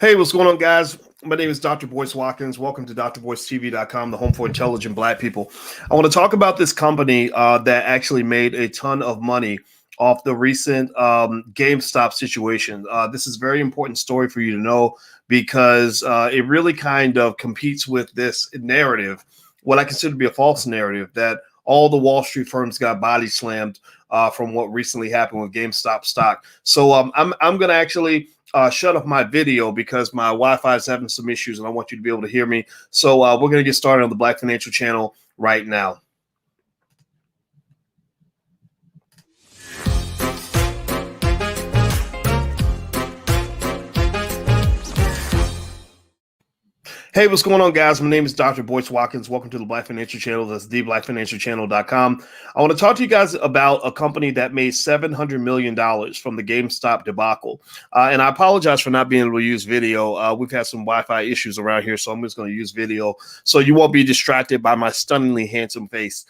Hey, what's going on, guys? My name is Dr. Boyce Watkins. Welcome to drvoicetv.com, the home for intelligent Black people. I want to talk about this company that actually made a ton of money off the recent GameStop situation. This is a very important story for you to know because it really kind of competes with this narrative, what I consider to be a false narrative, that all the Wall Street firms got body slammed from what recently happened with GameStop stock. So I'm going to actually shut off my video because my Wi-Fi is having some issues and I want you to be able to hear me. So we're going to get started on the Black Financial Channel right now. Hey, what's going on, guys? My name is Dr. Boyce Watkins. Welcome to the Black Financial Channel. That's theblackfinancialchannel.com. I want to talk to you guys about a company that made $700 million from the GameStop debacle. And I apologize for not being able to use video. We've had some Wi-Fi issues around here, so I'm just going to use video so you won't be distracted by my stunningly handsome face.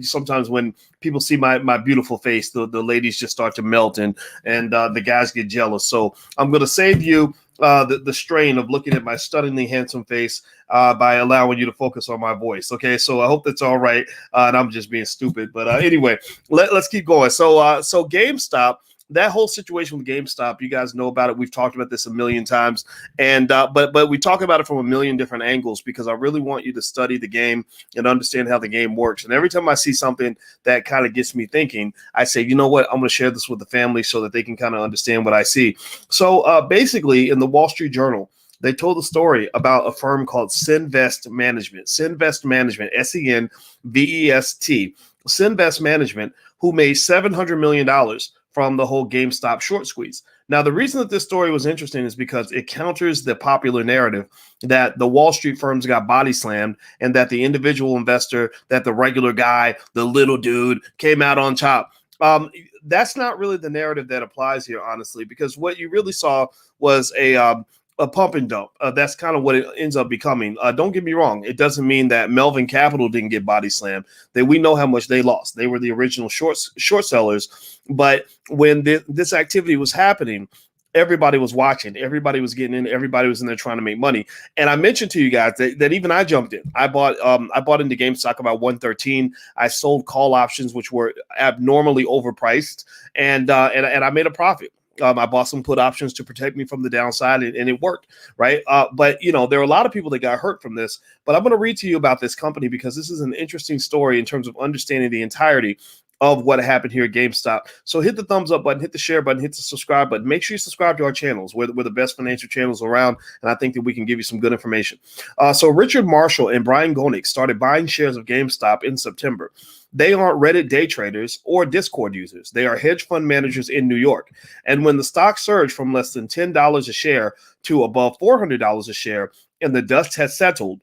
Sometimes when people see my beautiful face, the ladies just start to melt and the guys get jealous. So I'm going to save you the strain of looking at my stunningly handsome face by allowing you to focus on my voice. Okay, so I hope that's all right. And I'm just being stupid. But anyway, let's keep going. So GameStop. That whole situation with GameStop, you guys know about it. We've talked about this a million times, and but we talk about it from a million different angles because I really want you to study the game and understand how the game works. And every time I see something that kind of gets me thinking, I say, you know what, I'm going to share this with the family so that they can kind of understand what I see. So basically, in the Wall Street Journal, they told a story about a firm called Sinvest Management. Sinvest Management, S-E-N-V-E-S-T, Sinvest Management, who made $700 million from the whole GameStop short squeeze. Now, the reason that this story was interesting is because it counters the popular narrative that the Wall Street firms got body slammed and that the individual investor, that the regular guy, the little dude came out on top. That's not really the narrative that applies here, honestly, because what you really saw was a pump and dump. That's kind of what it ends up becoming. Don't get me wrong. It doesn't mean that Melvin Capital didn't get body slammed. That we know how much they lost. They were the original short sellers. But when this activity was happening, everybody was watching. Everybody was getting in. Everybody was in there trying to make money. And I mentioned to you guys that even I jumped in. I bought into GameStop about 113. I sold call options, which were abnormally overpriced, and I made a profit. I bought some put options to protect me from the downside, and it worked, right? But, there are a lot of people that got hurt from this. But I'm going to read to you about this company because this is an interesting story in terms of understanding the entirety of what happened here at GameStop. So hit the thumbs up button, hit the share button, hit the subscribe button. Make sure you subscribe to our channels. We're the best financial channels around, and I think that we can give you some good information. So Richard Marshall and Brian Gonick started buying shares of GameStop in September. They aren't Reddit day traders or Discord users. They are hedge fund managers in New York. And when the stock surged from less than $10 a share to above $400 a share and the dust has settled,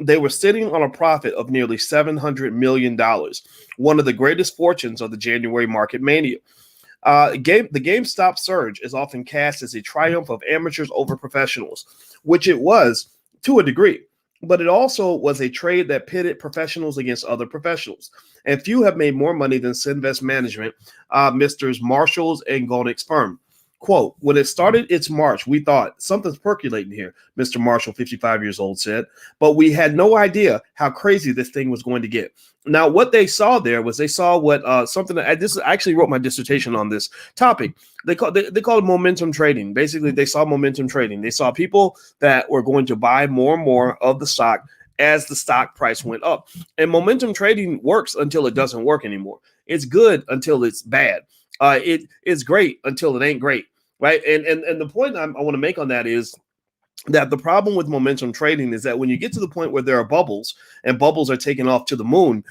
they were sitting on a profit of nearly $700 million, one of the greatest fortunes of the January market mania. The GameStop surge is often cast as a triumph of amateurs over professionals, which it was to a degree. But it also was a trade that pitted professionals against other professionals. And few have made more money than Sinvest Management, Mr. Marshall's and Gonick's firm. Quote, when it started its march, we thought something's percolating here, Mr. Marshall, 55 years old, said, but we had no idea how crazy this thing was going to get. Now, what they saw there was they saw what something that I actually wrote my dissertation on this topic. They call it momentum trading. Basically, they saw momentum trading. They saw people that were going to buy more and more of the stock as the stock price went up. And momentum trading works until it doesn't work anymore. It's good until it's bad. It is great until it ain't great, right? And the point I want to make on that is that the problem with momentum trading is that when you get to the point where there are bubbles and bubbles are taken off to the moon,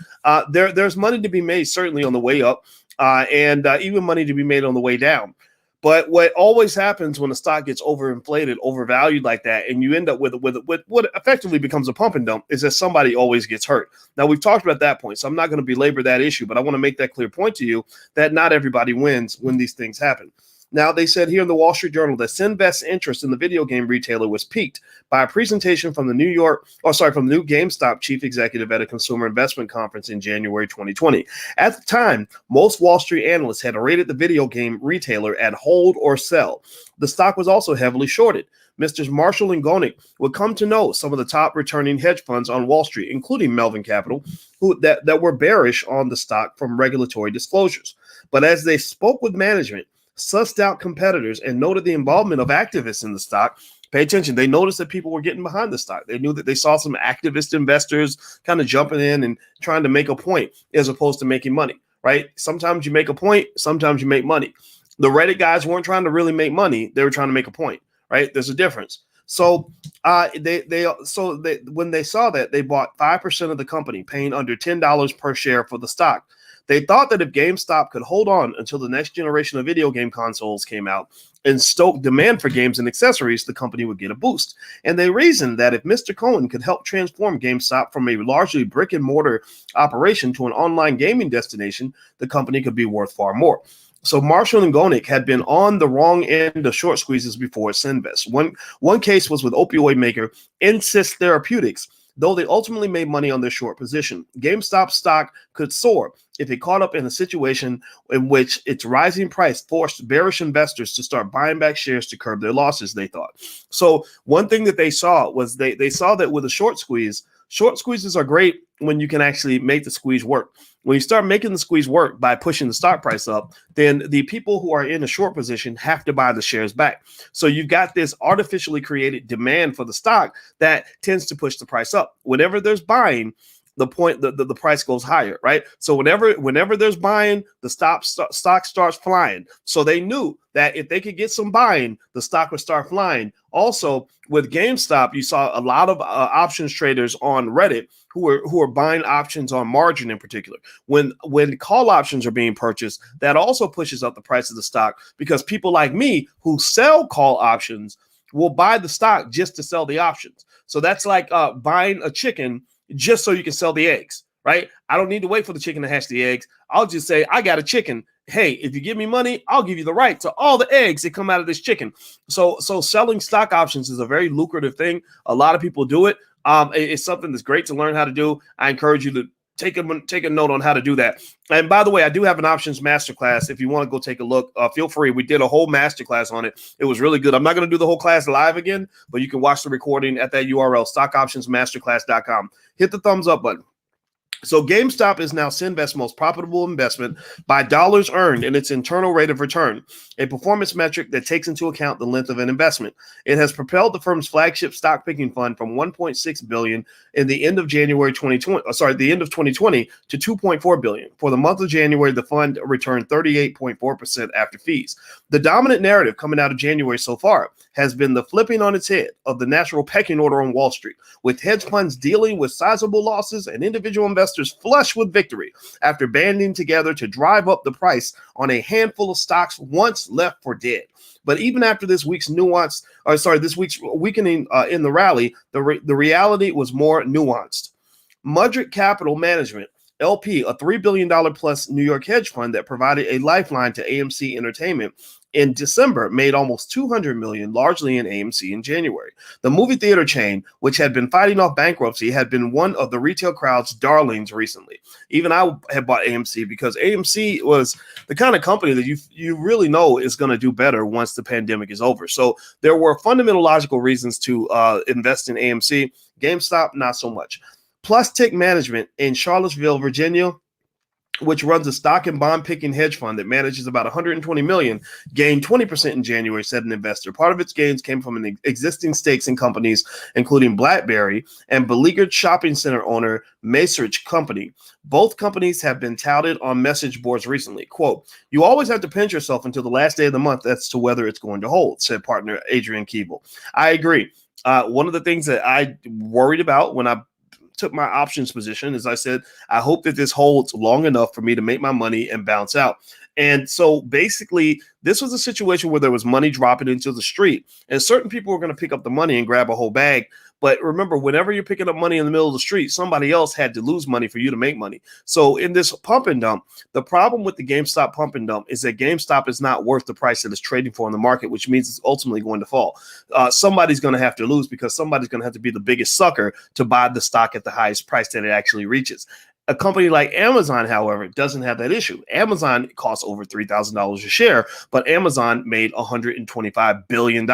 there's money to be made certainly on the way up and even money to be made on the way down. But what always happens when the stock gets overinflated, overvalued like that, and you end up with what effectively becomes a pump and dump is that somebody always gets hurt. Now, we've talked about that point, so I'm not going to belabor that issue, but I want to make that clear point to you that not everybody wins when these things happen. Now, they said here in the Wall Street Journal that Sinvest's interest in the video game retailer was piqued by a presentation from the new GameStop chief executive at a consumer investment conference in January 2020. At the time, most Wall Street analysts had rated the video game retailer at hold or sell. The stock was also heavily shorted. Mr. Marshall and Gonick would come to know some of the top returning hedge funds on Wall Street, including Melvin Capital, that were bearish on the stock from regulatory disclosures. But as they spoke with management, sussed out competitors, and noted the involvement of activists in the stock, pay attention, they noticed that people were getting behind the stock. They knew that they saw some activist investors kind of jumping in and trying to make a point as opposed to making money, right? Sometimes you make a point, sometimes you make money. The Reddit guys weren't trying to really make money. They were trying to make a point. Right, there's a difference. So when they saw that, they bought 5% of the company, paying under $10 per share for the stock. They thought that if GameStop could hold on until the next generation of video game consoles came out and stoke demand for games and accessories, the company would get a boost. And they reasoned that if Mr. Cohen could help transform GameStop from a largely brick and mortar operation to an online gaming destination, the company could be worth far more. So Marshall and Gonick had been on the wrong end of short squeezes before Sinvest. One case was with opioid maker Insys Therapeutics, though they ultimately made money on their short position. GameStop stock could soar if it caught up in a situation in which its rising price forced bearish investors to start buying back shares to curb their losses, they thought. So one thing that they saw was they saw that with a short squeezes are great when you can actually make the squeeze work. When you start making the squeeze work by pushing the stock price up, then the people who are in a short position have to buy the shares back. So you've got this artificially created demand for the stock that tends to push the price up. Whenever there's buying, the price goes higher, right? So whenever there's buying, the stock starts flying. So they knew that if they could get some buying, the stock would start flying. Also, with GameStop, you saw a lot of options traders on Reddit who are buying options on margin in particular. When call options are being purchased, that also pushes up the price of the stock because people like me who sell call options will buy the stock just to sell the options. So that's like buying a chicken just so you can sell the eggs, right? I don't need to wait for the chicken to hatch the eggs. I'll just say, I got a chicken. Hey, if you give me money, I'll give you the right to all the eggs that come out of this chicken. So selling stock options is a very lucrative thing. A lot of people do it. It's something that's great to learn how to do. I encourage you to take a note on how to do that. And by the way, I do have an options masterclass. If you want to go take a look, feel free. We did a whole masterclass on it. It was really good. I'm not going to do the whole class live again, but you can watch the recording at that URL, stockoptionsmasterclass.com. Hit the thumbs up button. So GameStop is now Sinvest's most profitable investment by dollars earned in its internal rate of return, a performance metric that takes into account the length of an investment. It has propelled the firm's flagship stock picking fund from $1.6 billion in the end of January 2020, the end of 2020 to $2.4 billion. For the month of January, the fund returned 38.4% after fees. The dominant narrative coming out of January so far has been the flipping on its head of the natural pecking order on Wall Street, with hedge funds dealing with sizable losses and individual investors flush with victory after banding together to drive up the price on a handful of stocks once left for dead. But even after this week's weakening in the rally, the reality was more nuanced. Mudrick Capital Management, LP, a $3 billion plus New York hedge fund that provided a lifeline to AMC Entertainment in December, made almost $200 million, largely in AMC in January. The movie theater chain, which had been fighting off bankruptcy, had been one of the retail crowd's darlings recently. Even I had bought AMC because AMC was the kind of company that you really know is going to do better once the pandemic is over. So there were fundamental logical reasons to invest in AMC. GameStop, not so much. Plus Tick Management in Charlottesville, Virginia, which runs a stock and bond picking hedge fund that manages about $120 million, gained 20% in January, said an investor. Part of its gains came from an existing stakes in companies, including BlackBerry and beleaguered shopping center owner Macerich Company. Both companies have been touted on message boards recently. Quote, "You always have to pinch yourself until the last day of the month as to whether it's going to hold," said partner Adrian Keeble. I agree. One of the things that I worried about when I took my options position, as I said, I hope that this holds long enough for me to make my money and bounce out. And so basically, this was a situation where there was money dropping into the street, and certain people were going to pick up the money and grab a whole bag. But remember, whenever you're picking up money in the middle of the street, somebody else had to lose money for you to make money. So in this pump and dump, the problem with the GameStop pump and dump is that GameStop is not worth the price that it's trading for in the market, which means it's ultimately going to fall. Somebody's going to have to lose because somebody's going to have to be the biggest sucker to buy the stock at the highest price that it actually reaches. A company like Amazon, however, doesn't have that issue. Amazon costs over $3,000 a share, but Amazon made $125 billion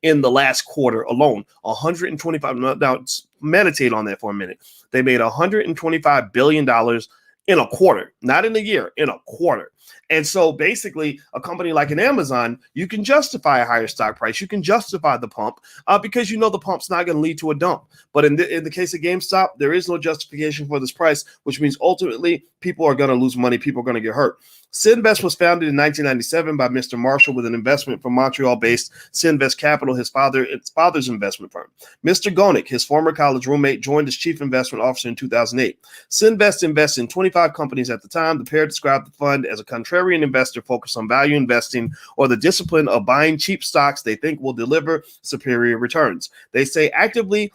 in the last quarter alone. 125. Now, meditate on that for a minute. They made $125 billion in a quarter, not in a year, in a quarter. And so basically, a company like an Amazon, you can justify a higher stock price. You can justify the pump because you know the pump's not going to lead to a dump. But in the case of GameStop, there is no justification for this price, which means ultimately people are going to lose money. People are going to get hurt. Sinvest was founded in 1997 by Mr. Marshall with an investment from Montreal-based Sinvest Capital, his father's investment firm. Mr. Gonick, his former college roommate, joined as chief investment officer in 2008. Sinvest invested in 25 companies at the time. The pair described the fund as a contrarian investor focused on value investing or the discipline of buying cheap stocks they think will deliver superior returns. They say they actively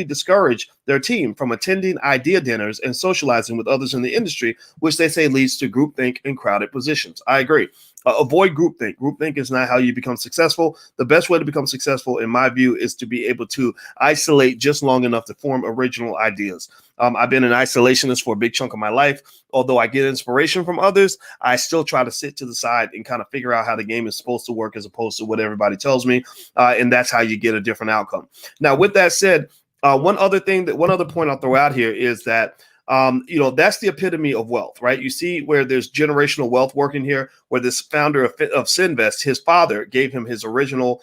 discourage their team from attending idea dinners and socializing with others in the industry, which they say leads to groupthink and crowded positions. I agree. Avoid groupthink. Groupthink is not how you become successful. The best way to become successful, in my view, is to be able to isolate just long enough to form original ideas. I've been an isolationist for a big chunk of my life. Although I get inspiration from others, I still try to sit to the side and kind of figure out how the game is supposed to work as opposed to what everybody tells me. And that's how you get a different outcome. Now, with that said, one other point I'll throw out here is that that's the epitome of wealth, right? You see where there's generational wealth working here, where this founder of Sinvest, his father gave him his original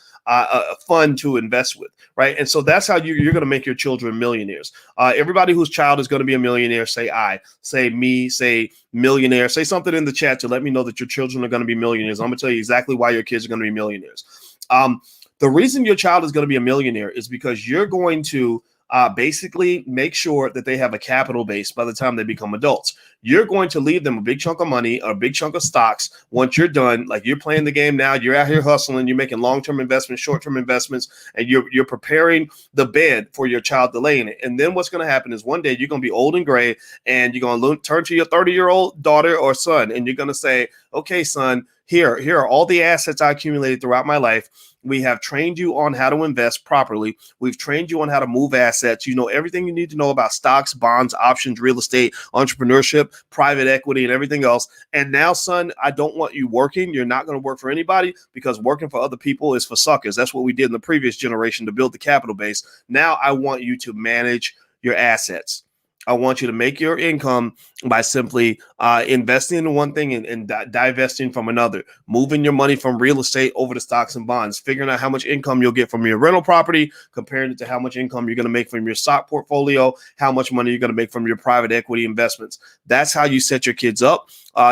fund to invest with, right? And so that's how you're going to make your children millionaires. Everybody whose child is going to be a millionaire, say I, say me, say millionaire, say something in the chat to let me know that your children are going to be millionaires. I'm going to tell you exactly why your kids are going to be millionaires. The reason your child is going to be a millionaire is because you're going to basically make sure that they have a capital base by the time they become adults. You're going to leave them a big chunk of money, a big chunk of stocks. Once you're done, like you're playing the game now, you're out here hustling, you're making long-term investments, short-term investments, and you're preparing the bed for your child to lay in it. And then what's going to happen is one day you're going to be old and gray, and you're going to turn to your 30-year-old daughter or son, and you're going to say, okay, son, here are all the assets I accumulated throughout my life. We have trained you on how to invest properly. We've trained you on how to move assets. You know everything you need to know about stocks, bonds, options, real estate, entrepreneurship, private equity, and everything else. And now, son, I don't want you working. You're not going to work for anybody because working for other people is for suckers. That's what we did in the previous generation to build the capital base. Now I want you to manage your assets. I want you to make your income by simply investing in one thing and divesting from another, moving your money from real estate over to stocks and bonds, figuring out how much income you'll get from your rental property, comparing it to how much income you're going to make from your stock portfolio, how much money you're going to make from your private equity investments. That's how you set your kids up.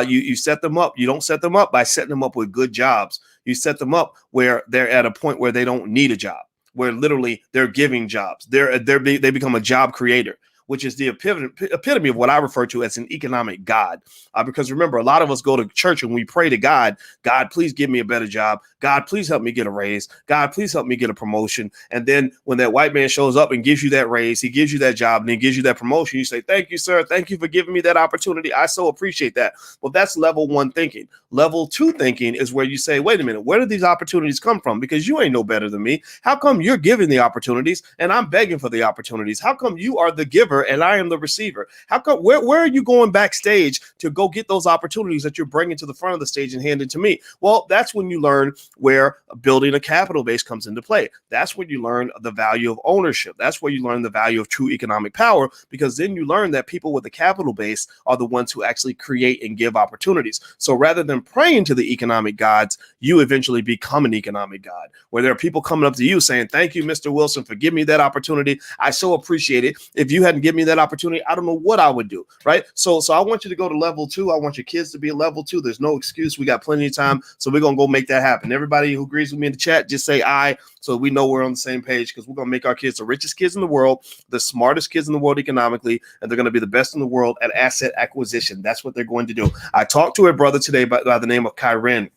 You set them up. You don't set them up by setting them up with good jobs. You set them up where they're at a point where they don't need a job, where literally they're giving jobs. They become a job creator, which is the epitome of what I refer to as an economic God. Because remember, a lot of us go to church and we pray to God, God, please give me a better job. God, please help me get a raise. God, please help me get a promotion. And then when that white man shows up and gives you that raise, he gives you that job and he gives you that promotion, you say, thank you, sir. Thank you for giving me that opportunity. I so appreciate that. Well, that's level one thinking. Level two thinking is where you say, wait a minute, where do these opportunities come from? Because you ain't no better than me. How come you're giving the opportunities and I'm begging for the opportunities? How come you are the giver and I am the receiver? How come where are you going backstage to go get those opportunities that you're bringing to the front of the stage and handing to me? Well, that's when you learn where building a capital base comes into play. That's when you learn the value of ownership. That's where you learn the value of true economic power, because then you learn that people with a capital base are the ones who actually create and give opportunities. So rather than praying to the economic gods, you eventually become an economic god, where there are people coming up to you saying, thank you, Mr. Wilson, for giving me that opportunity. I so appreciate it. If you hadn't give me that opportunity, I don't know what I would do, right? So I want you to go to level 2. I want your kids to be at level 2. There's no excuse. We got plenty of time, so we're gonna go make that happen. Everybody who agrees with me in the chat, just say "I," so we know we're on the same page, because we're gonna make our kids the richest kids in the world, the smartest kids in the world economically, and they're gonna be the best in the world at asset acquisition. That's what they're going to do. I talked to a brother today by the name of Kyren.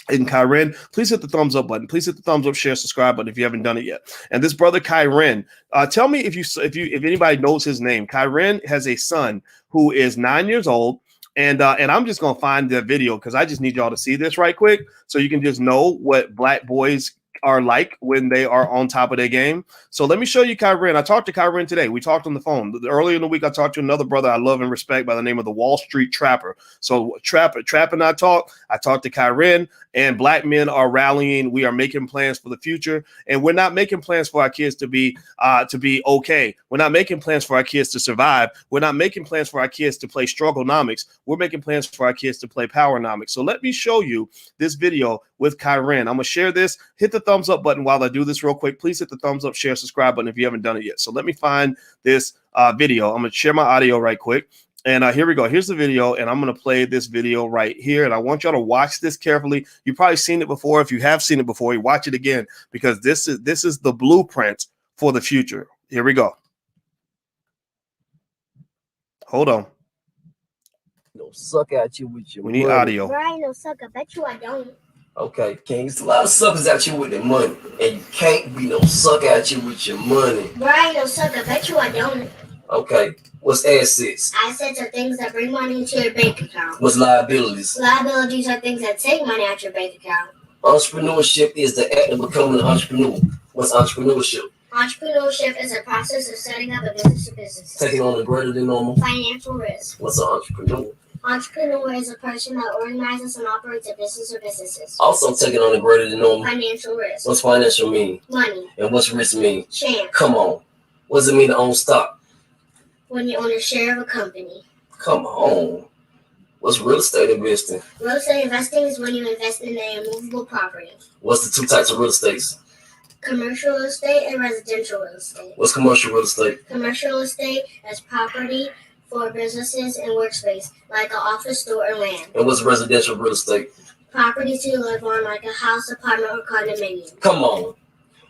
And Kyren, please hit the thumbs up button. Please hit the thumbs up, share, subscribe button if you haven't done it yet. And this brother Kyren, tell me if anybody knows his name. Kyren has a son who is 9 years old, and I'm just gonna find the video because I just need y'all to see this right quick so you can just know what black boys are like when they are on top of their game. So let me show you Kyren. I talked to Kyren today. We talked on the phone. Earlier in the week, I talked to another brother I love and respect by the name of the Wall Street Trapper. So Trap and I talked to Kyren, and black men are rallying. We are making plans for the future, and we're not making plans for our kids to be okay. We're not making plans for our kids to survive. We're not making plans for our kids to play strugglenomics. We're making plans for our kids to play powernomics. So let me show you this video with Kyren. I'm gonna share this. Hit the thumbs up button while I do this real quick. Please hit the thumbs up, share, subscribe button if you haven't done it yet. So let me find this video. I'm gonna share my audio right quick. And here we go. Here's the video, and I'm going to play this video right here. And I want y'all to watch this carefully. You've probably seen it before. If you have seen it before, you watch it again, because this is the blueprint for the future. Here we go. Hold on. No suck at you with your We need money. audio. Brian, no suck. I bet you I don't. Okay, King. There's a lot of suckers at you with their money, and you can't be no suck at you with your money. Brian, no suck. I bet you I don't. Okay, what's assets? Assets are things that bring money into your bank account. What's liabilities? Liabilities are things that take money out your bank account. Entrepreneurship is the act of becoming an entrepreneur. What's entrepreneurship? Entrepreneurship is a process of setting up a business or businesses. Taking on a greater than normal Financial risk. What's an entrepreneur? Entrepreneur is a person that organizes and operates a business or businesses. Also taking on a greater than normal Financial risk. What's financial mean? Money. And what's risk mean? Chance. Come on. What does it mean to own stock? When you own a share of a company. Come on. What's real estate investing? Real estate investing is when you invest in a immovable property. What's the two types of real estates? Commercial real estate and residential real estate. What's commercial real estate? Commercial real estate is property for businesses and workspace, like an office, store, or land. And what's residential real estate? Property to live on, like a house, apartment, or condominium. Come on.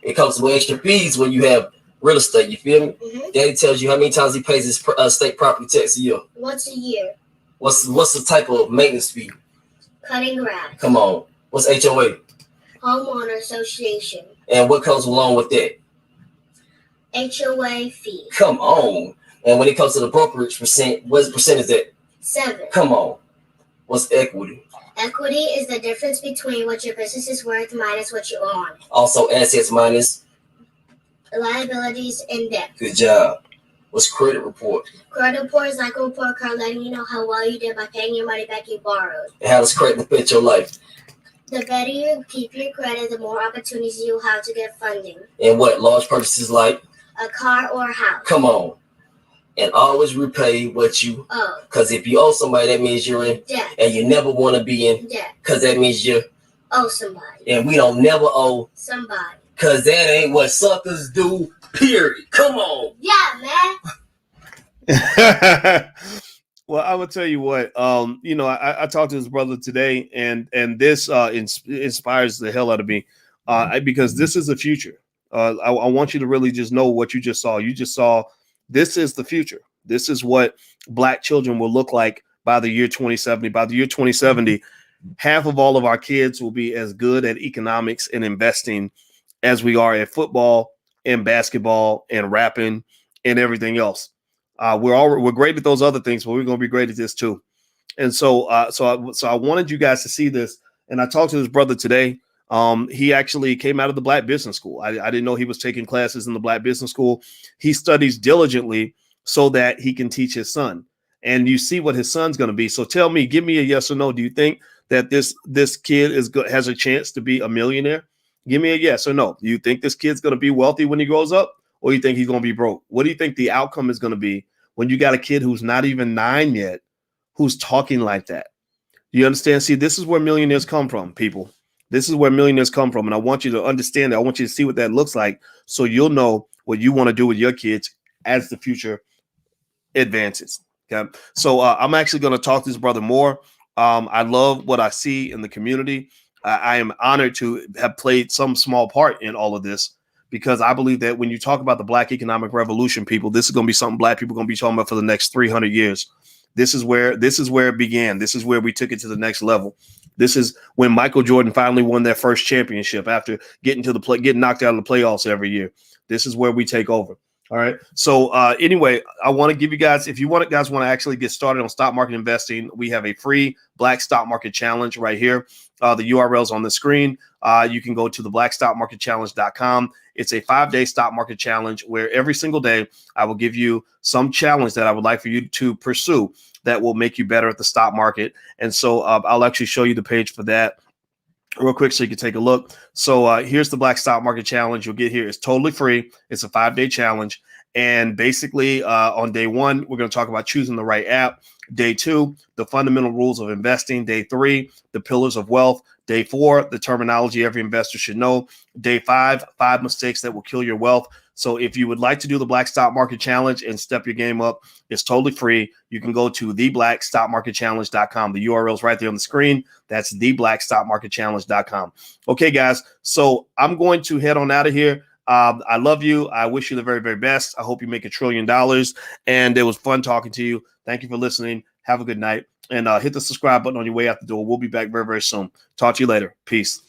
It comes with extra fees when you have real estate, you feel me? Mm-hmm. Daddy tells you how many times he pays his state property tax a year. Once a year. What's the type of maintenance fee? Cutting grass. Come on. What's HOA? Homeowner association. And what comes along with that? HOA fee. Come on. And when it comes to the brokerage percent, what percent is that? 7. Come on. What's equity? Equity is the difference between what your business is worth minus what you own. Also assets minus Liabilities and debt. good job. What's credit report? Credit report is like a report card letting you know how well you did by paying your money back you borrowed. And how does credit affect your life? The better you keep your credit, the more opportunities you have to get funding. And what large purchases like? A car or a house. Come on. And always repay what you owe. Because if you owe somebody, that means you're in Debt. and you never want to be in Debt. because that means you Owe somebody. and we don't never owe Somebody. because that ain't what suckers do, period. Come on. Yeah, man. Well, I will tell you what, I talked to this brother today, and this inspires the hell out of me because this is the future. I want you to really just know what you just saw. You just saw this is the future. This is what black children will look like by the year 2070. By the year 2070, half of all of our kids will be as good at economics and investing as we are at football and basketball and rapping and everything else. We're great at those other things, but we're going to be great at this too. And so I wanted you guys to see this. And I talked to this brother today. He actually came out of the Black Business School. I didn't know he was taking classes in the Black Business School. He studies diligently so that he can teach his son. And you see what his son's going to be. So tell me, give me a yes or no. Do you think that this kid has a chance to be a millionaire? Give me a yes or no. Do you think this kid's going to be wealthy when he grows up, or you think he's going to be broke? What do you think the outcome is going to be when you got a kid who's not even 9 yet, who's talking like that? You understand? See, this is where millionaires come from, people. This is where millionaires come from. And I want you to understand that. I want you to see what that looks like so you'll know what you want to do with your kids as the future advances. Okay. So I'm actually going to talk to this brother more. I love what I see in the community. I am honored to have played some small part in all of this because I believe that when you talk about the Black economic revolution, people, this is going to be something Black people are going to be talking about for the next 300 years. This is where it began. This is where we took it to the next level. This is when Michael Jordan finally won their first championship after getting knocked out of the playoffs every year. This is where we take over. All right. So anyway, I want to give you guys, if you guys want to actually get started on stock market investing, we have a free Black Stock Market Challenge right here. The URL's on the screen. You can go to the blackstockmarketchallenge.com. It's a 5-day stock market challenge where every single day I will give you some challenge that I would like for you to pursue that will make you better at the stock market. And so I'll actually show you the page for that real quick so you can take a look. So here's the Black Stock Market Challenge. You'll get here. It's totally free. It's a 5-day challenge. And basically on day 1, we're going to talk about choosing the right app. Day 2, the fundamental rules of investing. Day 3, the pillars of wealth. Day 4, the terminology every investor should know. Day 5, 5 mistakes that will kill your wealth. So if you would like to do the Black Stock Market Challenge and step your game up, it's totally free. You can go to theblackstockmarketchallenge.com. The URL is right there on the screen. That's theblackstockmarketchallenge.com. Okay, guys. So I'm going to head on out of here. I love you. I wish you the very, very best. I hope you make $1 trillion. And it was fun talking to you. Thank you for listening. Have a good night. And hit the subscribe button on your way out the door. We'll be back very, very soon. Talk to you later. Peace.